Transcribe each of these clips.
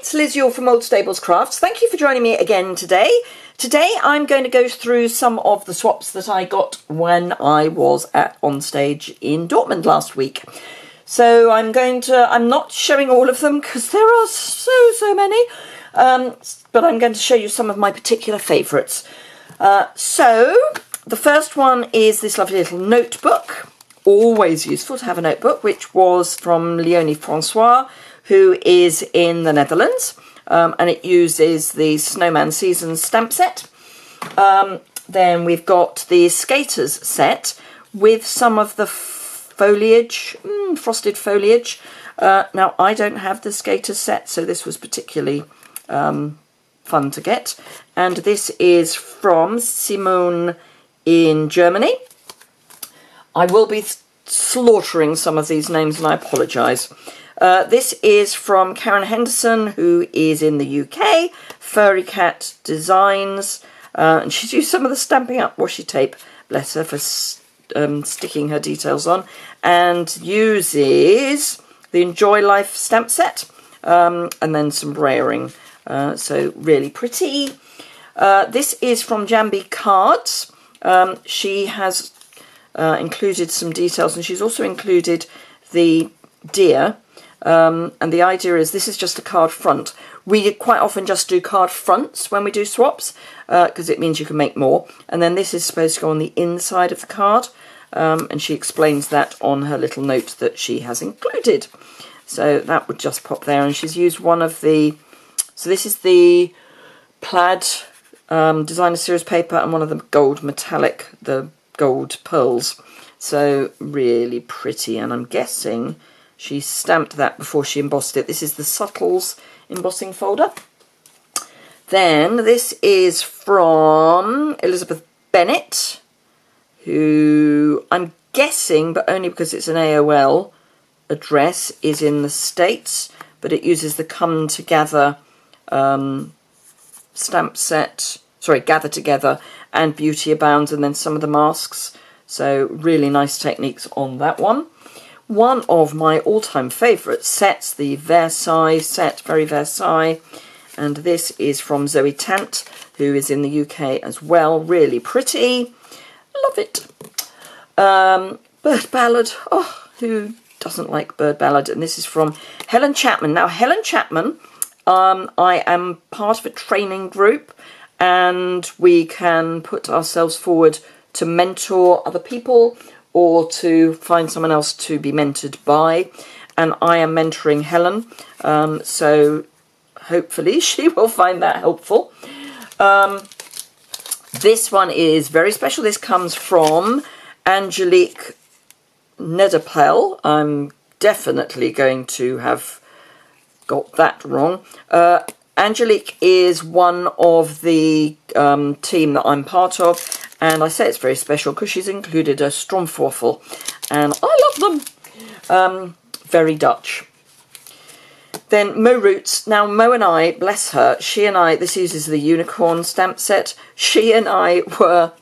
it's Liz Yuille from Old Stables Crafts. Thank you for joining me again today. Today I'm going to go through some of the swaps that I got when I was at OnStage in Dortmund last week. So I'm not showing all of them because there are so many, but I'm going to show you some of my particular favourites. So the first one is this lovely little notebook. Always useful to have a notebook, which was from Leonie Francois, who is in the Netherlands, and it uses the Snowman Seasons stamp set. Then we've got the Skaters set with some of the foliage, frosted foliage. Now, I don't have the Skaters set, so this was particularly fun to get. And this is from Simone in Germany. I will be slaughtering some of these names, and I apologise. This is from Karen Henderson, who is in the UK, Furry Cat Designs, and she's used some of the Stampin' Up washi tape, bless her, for sticking her details on, and uses the Enjoy Life stamp set, and then some brayering, so really pretty. This is from Jambi Cards. She has included some details, and she's also included the deer. And the idea is this is just a card front. We quite often just do card fronts when we do swaps because it means you can make more. And then this is supposed to go on the inside of the card. And she explains that on her little note that she has included. So that would just pop there. And she's used one of the... So this is the plaid designer series paper and one of the gold metallic, the gold pearls. So really pretty. And I'm guessing... she stamped that before she embossed it. This is the Subtles embossing folder. Then this is from Elizabeth Bennett, who I'm guessing, but only because it's an AOL address, is in the States, but it uses the Come Together stamp set, sorry, Gather Together and Beauty Abounds, and then some of the masks. So really nice techniques on that one. One of my all-time favourite sets, the Versailles set, very Versailles, and this is from Zoe Tant, who is in the UK as well. Really pretty, love it. Bird Ballad, oh, who doesn't like Bird Ballad? And this is from Helen Chapman. Now, Helen Chapman, I am part of a training group, and we can put ourselves forward to mentor other people, or to find someone else to be mentored by, and I am mentoring Helen, so hopefully she will find that helpful. This one is very special. This comes from Angelique Nederpel. I'm definitely going to have got that wrong. Angelique is one of the team that I'm part of, and I say it's very special because she's included a Stroomwafel, and I love them. Very Dutch. Then Mo Roots. Now, Mo and I, bless her, she and I, this uses the Unicorn stamp set. She and I were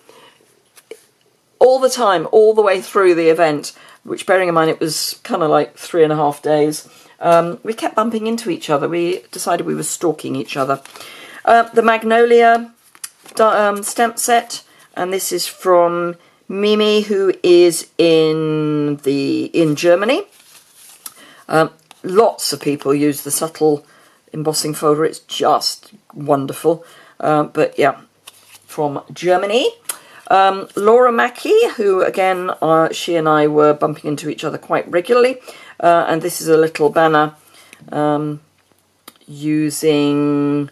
all the time, all the way through the event, which, bearing in mind, it was kind of like 3.5 days. We kept bumping into each other. We decided we were stalking each other. The Magnolia stamp set. And this is from Mimi, who is in Germany. Lots of people use the subtle embossing folder. It's just wonderful. But yeah, from Germany. Laura Mackey, who again, she and I were bumping into each other quite regularly. And this is a little banner using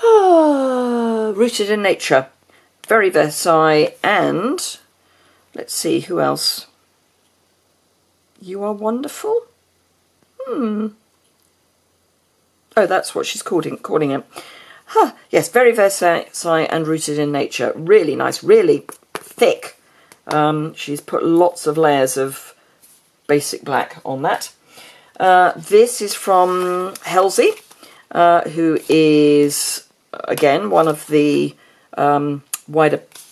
Rooted in Nature. Very Versailles, and let's see, who else? You Are Wonderful? Oh, that's what she's calling it. Huh, yes, Very Versailles and Rooted in Nature. Really nice, really thick. She's put lots of layers of basic black on that. This is from Halsey, who is, again, one of the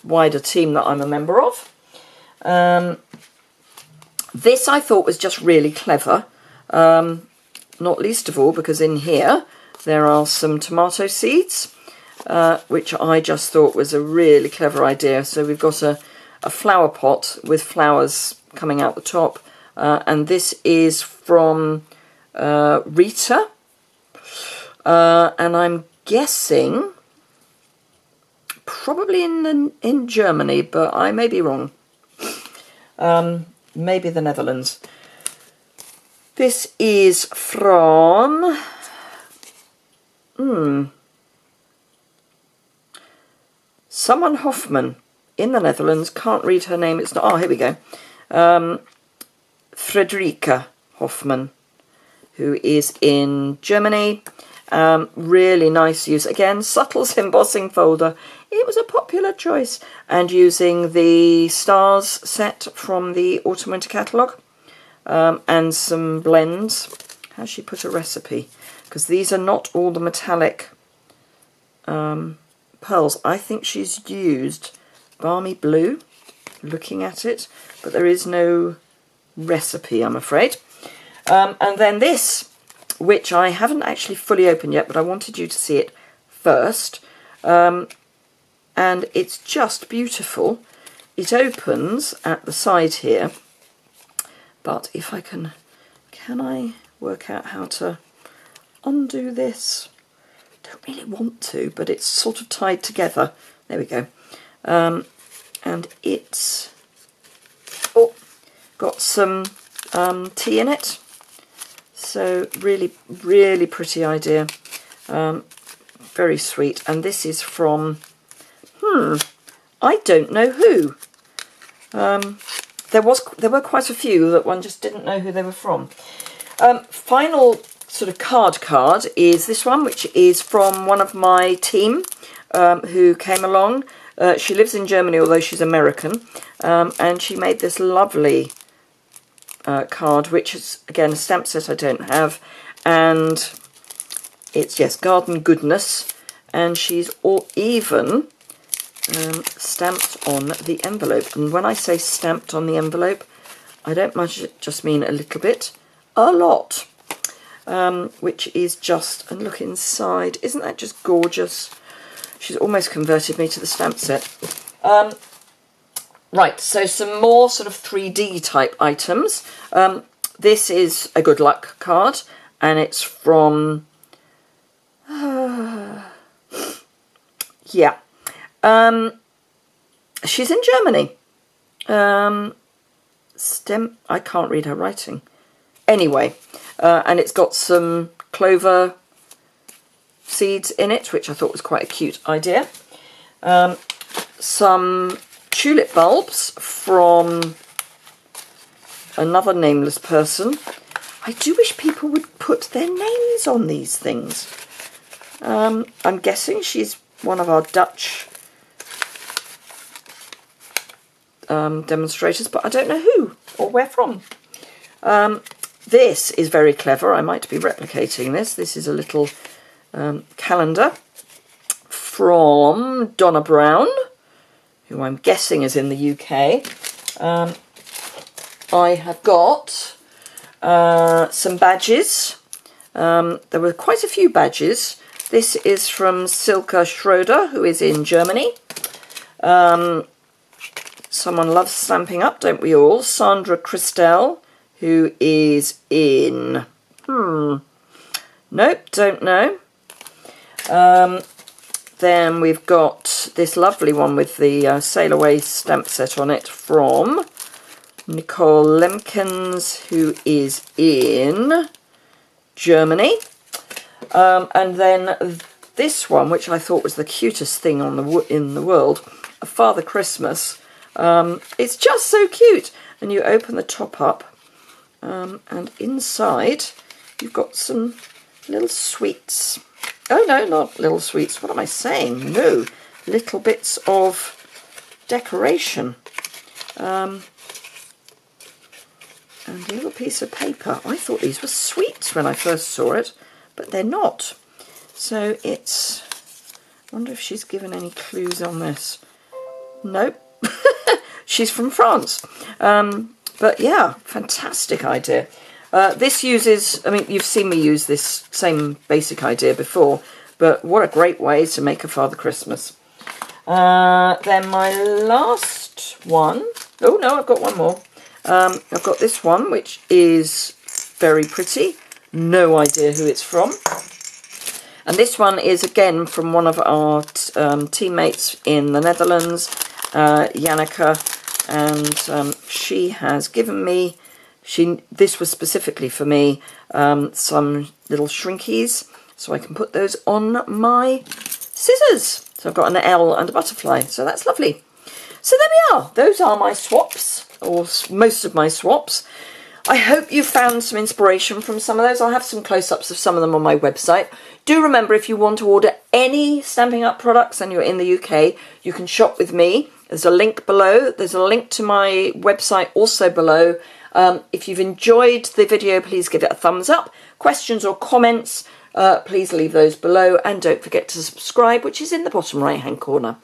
wider team that I'm a member of. This I thought was just really clever, not least of all because in here there are some tomato seeds, which I just thought was a really clever idea. So we've got a flower pot with flowers coming out the top, and this is from Rita, and I'm guessing probably in Germany, but I may be wrong. Maybe the Netherlands. This is from someone Hoffman in the Netherlands. Can't read her name. It's not. Oh, here we go. Fredrika Hoffman, who is in Germany. Really nice use. Again, Subtle's embossing folder. It was a popular choice. And using the stars set from the Autumn Winter catalogue, and some blends. Has she put a recipe? Because these are not all the metallic pearls. I think she's used Balmy Blue, looking at it, but there is no recipe, I'm afraid. And then this, which I haven't actually fully opened yet, but I wanted you to see it first. And it's just beautiful. It opens at the side here, but if I can I work out how to undo this? Don't really want to, but it's sort of tied together. There we go. And it's got some tea in it. So really, really pretty idea. Very sweet. And this is from, I don't know who. There were quite a few that one just didn't know who they were from. Final sort of card is this one, which is from one of my team who came along. She lives in Germany, although she's American, and she made this lovely card, which is, again, a stamp set I don't have, and it's, yes, Garden Goodness, and she's even stamped on the envelope. And when I say stamped on the envelope, I don't just mean a little bit, a lot, which is just, and look inside, isn't that just gorgeous? She's almost converted me to the stamp set. Right, so some more sort of 3D type items. This is a good luck card, and it's from, yeah, she's in Germany. I can't read her writing. Anyway, and it's got some clover seeds in it, which I thought was quite a cute idea. Some tulip bulbs from another nameless person. I do wish people would put their names on these things. I'm guessing she's one of our Dutch demonstrators, but I don't know who or where from. This is very clever. I might be replicating this. This is a little calendar from Donna Brown, who I'm guessing is in the UK. I have got some badges. There were quite a few badges. This is from Silke Schroeder, who is in Germany. Someone loves stamping up, don't we all? Sandra Christel, who is in... Nope, don't know. Then we've got this lovely one with the Sail Away stamp set on it from Nicole Lemkens, who is in Germany. And then this one, which I thought was the cutest thing in the world, a Father Christmas. It's just so cute. And you open the top up, and inside you've got some little sweets. Oh no, not little sweets. What am I saying? No, little bits of decoration. And a little piece of paper. I thought these were sweets when I first saw it, but they're not. So it's... I wonder if she's given any clues on this. Nope. She's from France. But yeah, fantastic idea. This uses, I mean, you've seen me use this same basic idea before, but what a great way to make a Father Christmas. Then my last one, oh no, I've got one more. I've got this one, which is very pretty. No idea who it's from. And this one is again from one of our teammates in the Netherlands, Janneke, and she has given me, this was specifically for me, some little shrinkies, so I can put those on my scissors. So I've got an L and a butterfly, so that's lovely. So there we are. Those are my swaps, or most of my swaps. I hope you found some inspiration from some of those. I'll have some close-ups of some of them on my website. Do remember, if you want to order any Stampin' Up products and you're in the UK, you can shop with me. There's a link below. There's a link to my website also below. If you've enjoyed the video, please give it a thumbs up. Questions or comments, please leave those below. And don't forget to subscribe, which is in the bottom right-hand corner.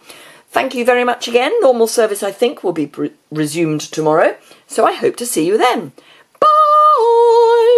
Thank you very much again. Normal service, I think, will be resumed tomorrow. So I hope to see you then.